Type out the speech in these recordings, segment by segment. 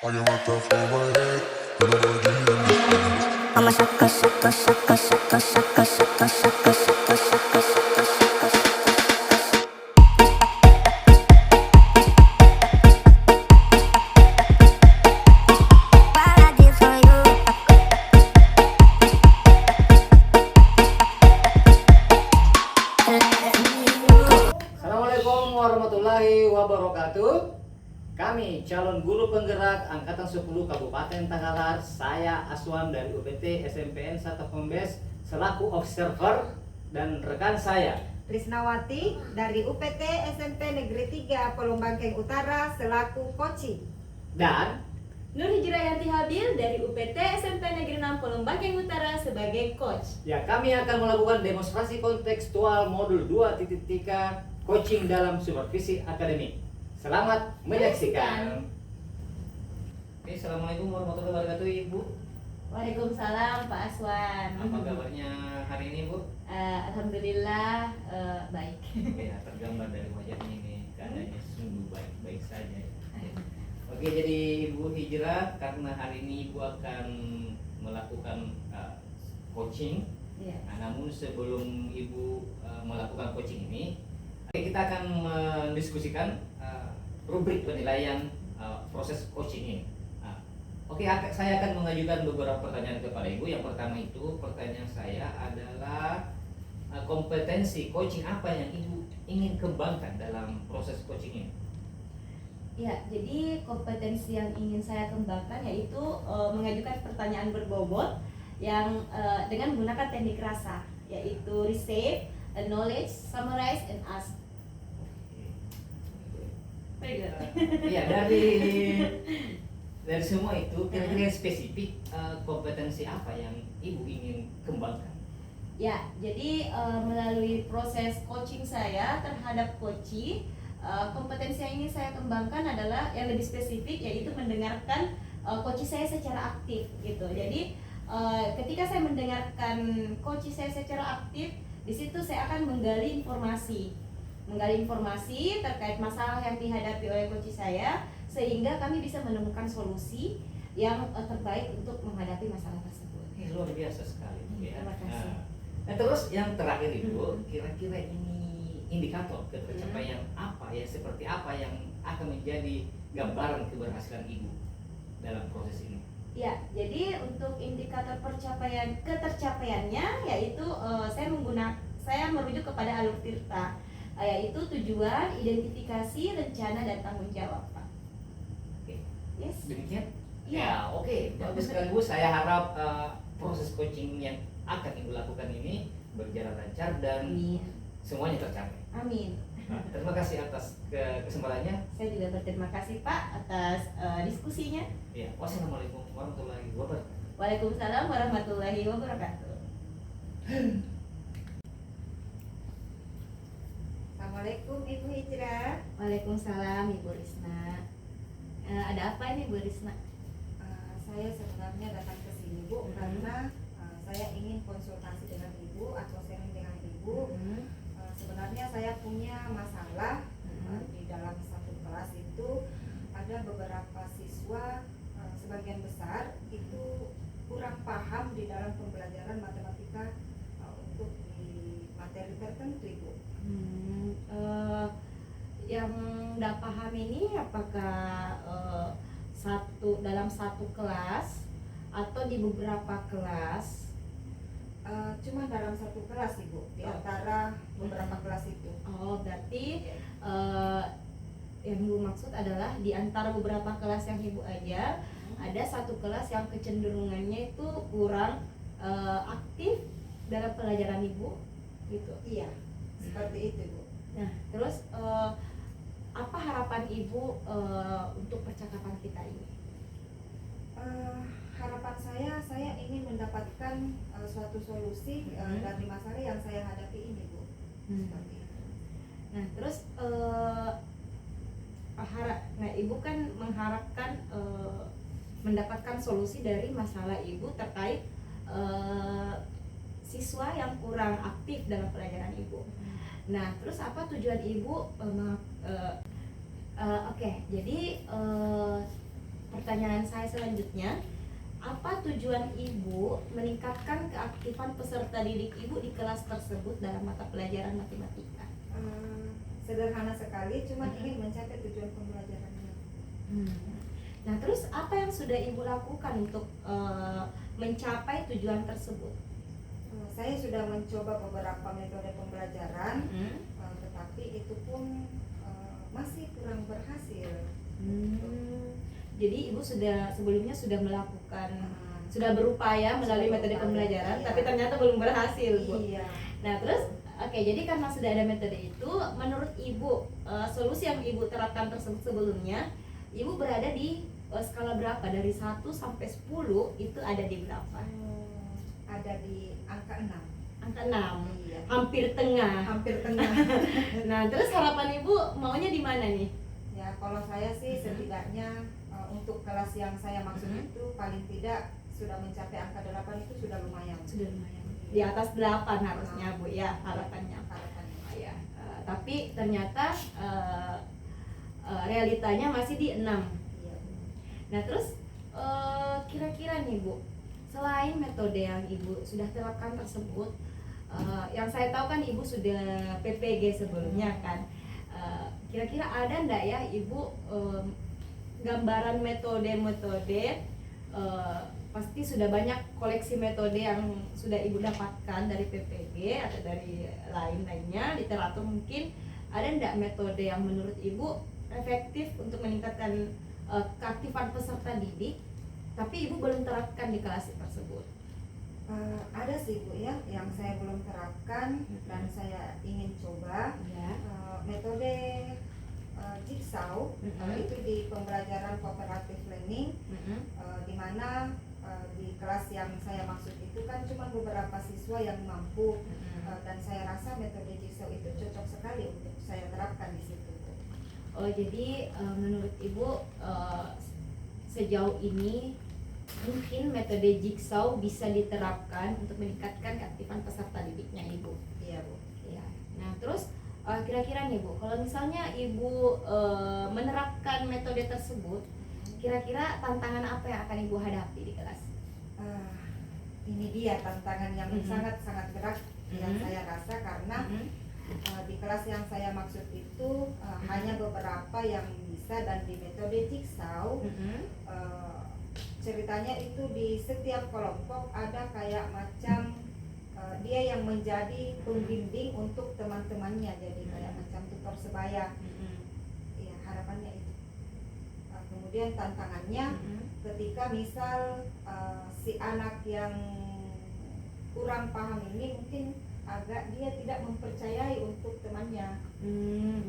I can rock that for my head. You know what I do in this place. I'm a sucker, sucker, sucker, sucker, sucker, sucker, sucker, sucker, sucker, sucker, sucker. What I did for you. Assalamualaikum warahmatullahi wabarakatuh. Kami calon guru penggerak Angkatan 10 Kabupaten Takalar. Saya Aswan dari UPT SMPN 1 Kombes selaku observer, dan rekan saya Trisnawati dari UPT SMP Negeri 3 Polombangkeng Utara selaku coaching. dan Nur Hijrayanti Habil dari UPT SMP Negeri 6 Polombangkeng Utara sebagai coach. ya, kami akan melakukan demonstrasi kontekstual modul 2.3 coaching dalam supervisi akademik. Selamat menyaksikan. Oke, assalamualaikum warahmatullahi wabarakatuh, Ibu. Waalaikumsalam Pak Aswan. Apa kabarnya hari ini, Bu? Alhamdulillah baik. Ya, tergambar dari wajahnya ini keadaannya sungguh baik-baik saja. Oke, jadi Ibu Hijrah, karena hari ini Ibu akan melakukan coaching. Iya. Nah, namun sebelum Ibu melakukan coaching ini, kita akan mendiskusikan rubrik penilaian proses coaching ini. Oke, saya akan mengajukan beberapa pertanyaan kepada Ibu. Yang pertama itu, pertanyaan saya adalah kompetensi coaching apa yang Ibu ingin kembangkan dalam proses coaching ini? Ya, jadi kompetensi yang ingin saya kembangkan yaitu mengajukan pertanyaan berbobot yang dengan menggunakan teknik rasa, yaitu receive, acknowledge, summarize, and ask. Very good. Iya, dari semua itu kira-kira spesifik kompetensi apa yang Ibu ingin kembangkan? Ya, jadi melalui proses coaching saya terhadap coachee, kompetensi yang ingin saya kembangkan adalah yang lebih spesifik, yaitu mendengarkan coachee saya secara aktif gitu. Jadi ketika saya mendengarkan coachee saya secara aktif, di situ saya akan menggali informasi terkait masalah yang dihadapi oleh coachee saya, sehingga kami bisa menemukan solusi yang terbaik untuk menghadapi masalah tersebut. Ini luar biasa sekali, Bu, ya. Terima kasih. Nah, terus yang terakhir Ibu, kira-kira ini indikator ketercapaian apa ya, seperti apa yang akan menjadi gambaran keberhasilan Ibu dalam proses ini? Ya, jadi untuk indikator ketercapaiannya yaitu saya merujuk kepada alur Tirta, yaitu tujuan, identifikasi, rencana, dan tanggung jawab, Pak. Oke. Yes. Demikian? Iya. Ya, oke. Bagus sekali, Bu. Saya harap proses coaching yang akan Ibu lakukan ini berjalan lancar dan Amin. semuanya tercapai. Amin. Nah, terima kasih atas kesempatannya. Saya juga berterima kasih, Pak, atas diskusinya. Ya, wassalamualaikum warahmatullahi wabarakatuh. Waalaikumsalam warahmatullahi wabarakatuh. Assalamualaikum Ibu Hijrah. Waalaikumsalam Ibu Risna. Ada apa ini Bu Risna? Saya sebenarnya datang ke sini Bu karena saya ingin konsultasi dengan Ibu atau sharing dengan Ibu. Sebenarnya saya punya masalah di dalam satu kelas itu ada beberapa siswa, sebagian besar itu kurang paham di dalam pembelajaran matematika untuk di materi tertentu Ibu. Yang tidak paham ini apakah dalam satu kelas atau di beberapa kelas? Cuma dalam satu kelas Ibu, di antara beberapa kelas itu. Oh, berarti yang Ibu maksud adalah di antara beberapa kelas yang Ibu ajar, ada satu kelas yang kecenderungannya itu kurang aktif dalam pelajaran Ibu, gitu. Iya, seperti itu Bu. Nah, terus apa harapan Ibu untuk percakapan kita ini? Harapan saya ingin mendapatkan suatu solusi dari masalah yang saya hadapi ini Bu. Seperti itu. Nah, terus Ibu kan mengharapkan mendapatkan solusi dari masalah Ibu terkait siswa yang kurang aktif dalam pelajaran Ibu. Nah, terus apa tujuan Ibu? Oke, jadi pertanyaan saya selanjutnya, apa tujuan Ibu meningkatkan keaktifan peserta didik Ibu di kelas tersebut dalam mata pelajaran matematika? Sederhana sekali, cuma ingin mencapai tujuan pembelajarannya. Nah, terus apa yang sudah Ibu lakukan untuk mencapai tujuan tersebut? Saya sudah mencoba beberapa metode pembelajaran, tetapi itu pun masih kurang berhasil. Jadi Ibu sebelumnya sudah melakukan, sudah berupaya melalui metode pembelajaran, iya. tapi ternyata belum berhasil, Bu. Iya. Nah, terus jadi karena sudah ada metode itu, menurut Ibu solusi yang Ibu terapkan tersebut sebelumnya, Ibu berada di skala berapa? Dari 1 sampai 10 itu ada di berapa? Ada di angka 6. Angka 6. Iya. Hampir tengah. Hampir tengah. Nah, terus harapan Ibu maunya di mana nih? Ya, kalau saya sih setidaknya untuk kelas yang saya maksud itu paling tidak sudah mencapai angka 8 itu sudah lumayan. Sudah lumayan. Di atas 8 harusnya, Bu, ya, harapannya. Harapannya. Ya, tapi ternyata realitanya masih di 6. Iya. Nah, terus kira-kira nih, Bu, selain metode yang Ibu sudah terapkan tersebut, yang saya tahu kan Ibu sudah PPG sebelumnya kan, kira-kira ada ndak ya Ibu gambaran metode-metode, pasti sudah banyak koleksi metode yang sudah Ibu dapatkan dari PPG atau dari lain-lainnya, literatur mungkin, ada ndak metode yang menurut Ibu efektif untuk meningkatkan keaktifan peserta didik, tapi Ibu belum terapkan di kelas tersebut? Ada sih, Bu, ya, yang saya belum terapkan dan saya ingin coba. Ya. Metode Jigsaw itu di pembelajaran cooperative learning, di mana di kelas yang saya maksud itu kan cuma beberapa siswa yang mampu, dan saya rasa metode Jigsaw itu cocok sekali untuk saya terapkan di situ. Oh, jadi menurut Ibu sejauh ini mungkin metode Jigsaw bisa diterapkan untuk meningkatkan keaktifan peserta didiknya Ibu. Iya, Bu. Ya. Nah, terus kira-kira nih, Bu, kalau misalnya Ibu menerapkan metode tersebut, kira-kira tantangan apa yang akan Ibu hadapi di kelas? Ini dia tantangan yang sangat-sangat berat yang saya rasa, karena di kelas yang saya maksud itu hanya beberapa yang bisa, dan di metode Jigsaw ceritanya itu di setiap kelompok ada kayak macam dia yang menjadi pembimbing untuk teman-temannya, jadi kayak macam tutor sebaya. Ya, harapannya itu. Kemudian tantangannya ketika misal si anak yang kurang paham ini mungkin agak dia tidak mempercayai untuk temannya.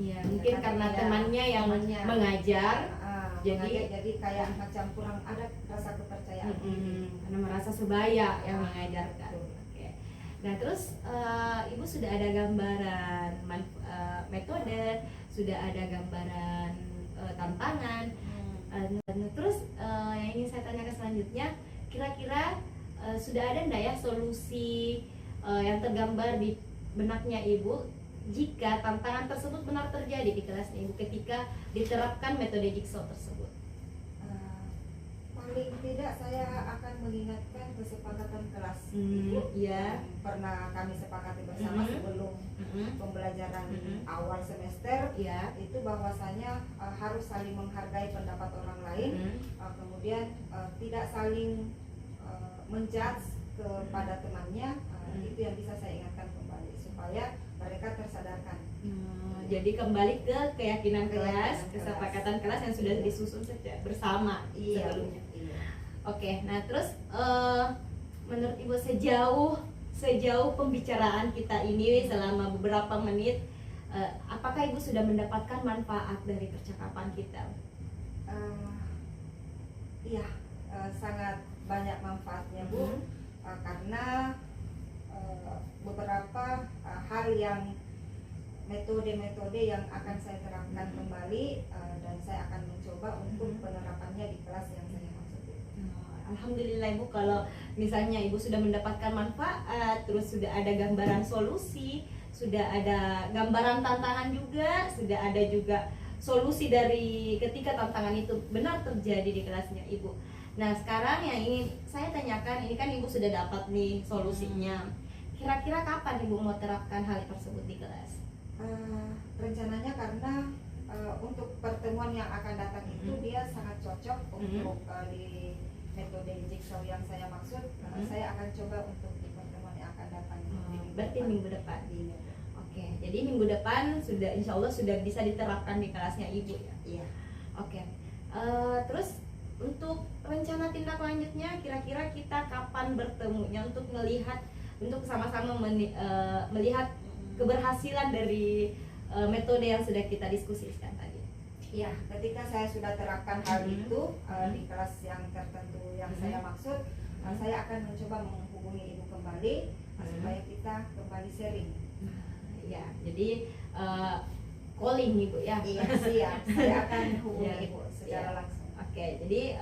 Ya, mungkin karena temannya yang mengajar, jadi kayak macam kurang ada rasa kepercayaan. Karena merasa sebaya yang mengajarkan. Oke. Nah, terus Ibu sudah ada gambaran metode, sudah ada gambaran tantangan. Nah, terus yang ingin saya tanyakan selanjutnya, kira-kira sudah ada ndak ya solusi yang tergambar di benaknya Ibu jika tantangan tersebut benar terjadi di kelas Ibu ketika diterapkan metode Jigsaw tersebut? Paling tidak saya akan mengingatkan kesepakatan kelas Ibu yang pernah kami sepakati bersama sebelum pembelajaran awal semester, Ya. itu bahwasanya harus saling menghargai pendapat orang lain, kemudian tidak saling menjudge kepada temannya. Itu yang bisa saya ingatkan kembali supaya mereka tersadarkan. Jadi kembali ke keyakinan kelas, kesepakatan kelas yang sudah disusun sejak bersama sebelumnya. Iya. Oke, nah terus menurut Ibu sejauh pembicaraan kita ini selama beberapa menit, apakah Ibu sudah mendapatkan manfaat dari percakapan kita? Iya, sangat banyak manfaatnya, Bu. Karena beberapa hal yang metode-metode yang akan saya terapkan kembali, dan saya akan mencoba untuk penerapannya di kelas yang saya maksud itu. Alhamdulillah Ibu, kalau misalnya Ibu sudah mendapatkan manfaat, terus sudah ada gambaran solusi, sudah ada gambaran tantangan juga, sudah ada juga solusi dari ketika tantangan itu benar terjadi di kelasnya Ibu. Nah sekarang yang ingin saya tanyakan, ini kan Ibu sudah dapat nih solusinya. Kira-kira kapan Ibu mau terapkan hal tersebut di kelas? Rencananya karena untuk pertemuan yang akan datang itu dia sangat cocok untuk di metode jigsaw yang saya maksud. Saya akan coba untuk di pertemuan yang akan datang. Berarti minggu depan. Oke, jadi minggu depan sudah insya Allah sudah bisa diterapkan di kelasnya Ibu ya. Iya. Oke. Terus untuk rencana tindak lanjutnya kira-kira kita kapan bertemunya untuk melihat, untuk sama-sama melihat keberhasilan dari metode yang sudah kita diskusikan tadi. Iya, ketika saya sudah terapkan hal itu di kelas yang tertentu yang saya maksud, saya akan mencoba menghubungi Ibu kembali supaya kita kembali sharing. Ya, jadi calling Ibu ya. Iya, siap. Saya akan hubungi Ya. Ibu secara langsung. Oke, jadi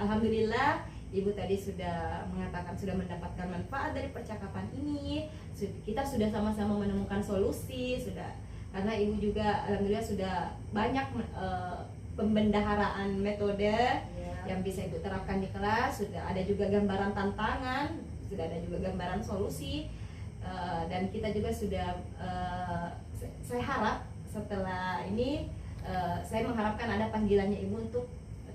alhamdulillah Ibu tadi sudah mengatakan sudah mendapatkan manfaat dari percakapan ini. Kita sudah sama-sama menemukan solusi, karena Ibu juga alhamdulillah sudah banyak pembendaharaan metode yang bisa Ibu terapkan di kelas. Sudah ada juga gambaran tantangan, sudah ada juga gambaran solusi, dan kita juga sudah saya harap setelah ini saya mengharapkan ada panggilannya Ibu untuk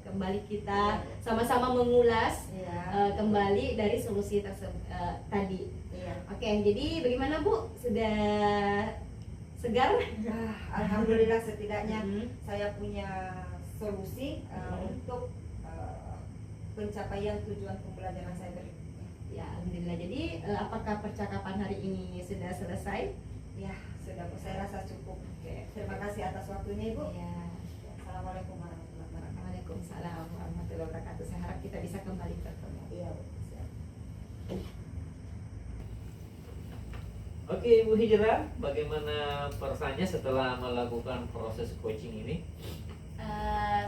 kembali kita sama-sama mengulas kembali dari solusi tersebut tadi. Oke, jadi bagaimana Bu? Sudah segar? Alhamdulillah setidaknya saya punya solusi untuk pencapaian tujuan pembelajaran saya berikutnya. Ya, alhamdulillah. Jadi apakah percakapan hari ini sudah selesai? Ya, sudah Bu. Saya rasa cukup. Oke. Terima kasih atas waktunya Ibu. Ya. Assalamualaikum warahmatullahi wabarakatuh. Waalaikumsalam warahmatullahi wabarakatuh. Saya harap kita bisa kembali bertemu. Iya, Bu. Siap. Oke Ibu Hijrah, bagaimana perasaannya setelah melakukan proses coaching ini?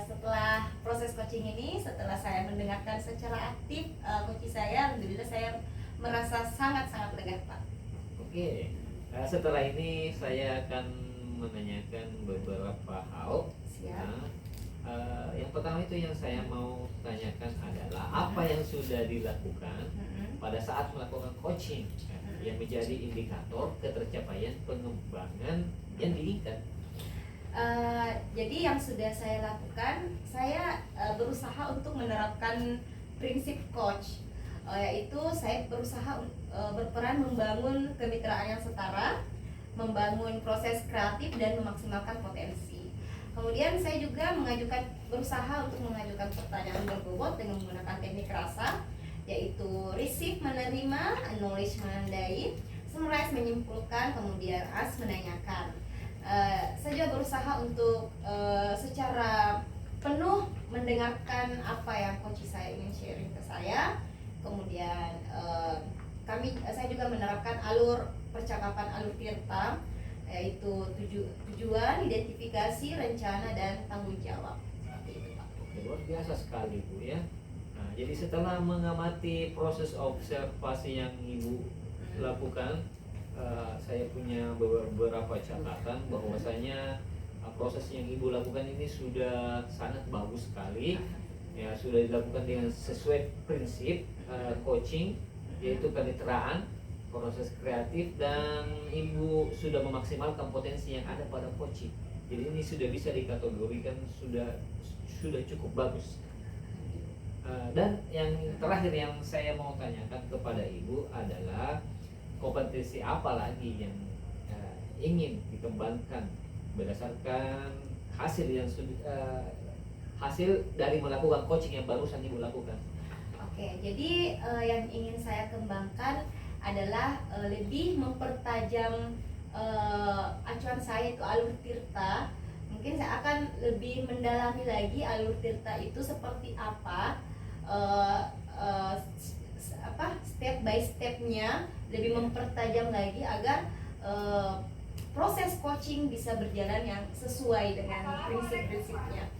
Setelah proses coaching ini, setelah saya mendengarkan secara aktif coach saya, alhamdulillah saya merasa sangat-sangat lega Pak. Oke, setelah ini saya akan menanyakan beberapa hal. Siap. Yang pertama itu yang saya mau tanyakan adalah apa yang sudah dilakukan pada saat melakukan coaching yang menjadi indikator ketercapaian pengembangan yang diinginkan. Jadi yang sudah saya lakukan, saya berusaha untuk menerapkan prinsip coach, yaitu saya berusaha berperan membangun kemitraan yang setara, membangun proses kreatif dan memaksimalkan potensi. Kemudian saya juga berusaha untuk mengajukan pertanyaan berbobot dengan menggunakan teknik rasa, yaitu receive menerima, acknowledge menandai, summarize menyimpulkan, kemudian ask menanyakan. Saya juga berusaha untuk secara penuh mendengarkan apa yang coach saya ingin sharing ke saya. Kemudian saya juga menerapkan alur percakapan alur Tirta, yaitu tujuan, identifikasi, rencana, dan tanggung jawab. Seperti itu Pak. Oke, luar biasa sekali Bu ya. Nah, jadi setelah mengamati proses observasi yang Ibu lakukan, saya punya beberapa catatan bahwasanya proses yang Ibu lakukan ini sudah sangat bagus sekali. Ya, sudah dilakukan dengan sesuai prinsip coaching, yaitu kemitraan, proses kreatif, dan Ibu sudah memaksimalkan potensi yang ada pada coaching. Jadi ini sudah bisa dikategorikan sudah cukup bagus. Dan yang terakhir yang saya mau tanyakan kepada Ibu adalah kompetensi apa lagi yang ingin dikembangkan berdasarkan hasil yang hasil dari melakukan coaching yang barusan Ibu lakukan. Oke, jadi yang ingin saya kembangkan adalah lebih mempertajam acuan saya itu alur Tirta. Mungkin saya akan lebih mendalami lagi alur Tirta itu seperti apa, step by stepnya, lebih mempertajam lagi agar proses coaching bisa berjalan yang sesuai dengan prinsip-prinsipnya.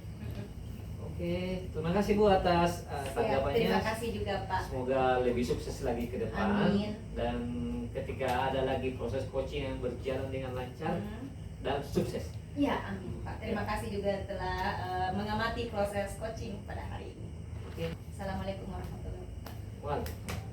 Oke, terima kasih Bu atas tanggapannya. Terima kasih juga Pak. Semoga lebih sukses lagi ke depan. Amin. Dan ketika ada lagi proses coaching yang berjalan dengan lancar dan sukses. Ya, amin Pak. Terima kasih juga telah mengamati proses coaching pada hari ini. Oke. Assalamualaikum warahmatullahi wabarakatuh. Waalaikumsalam.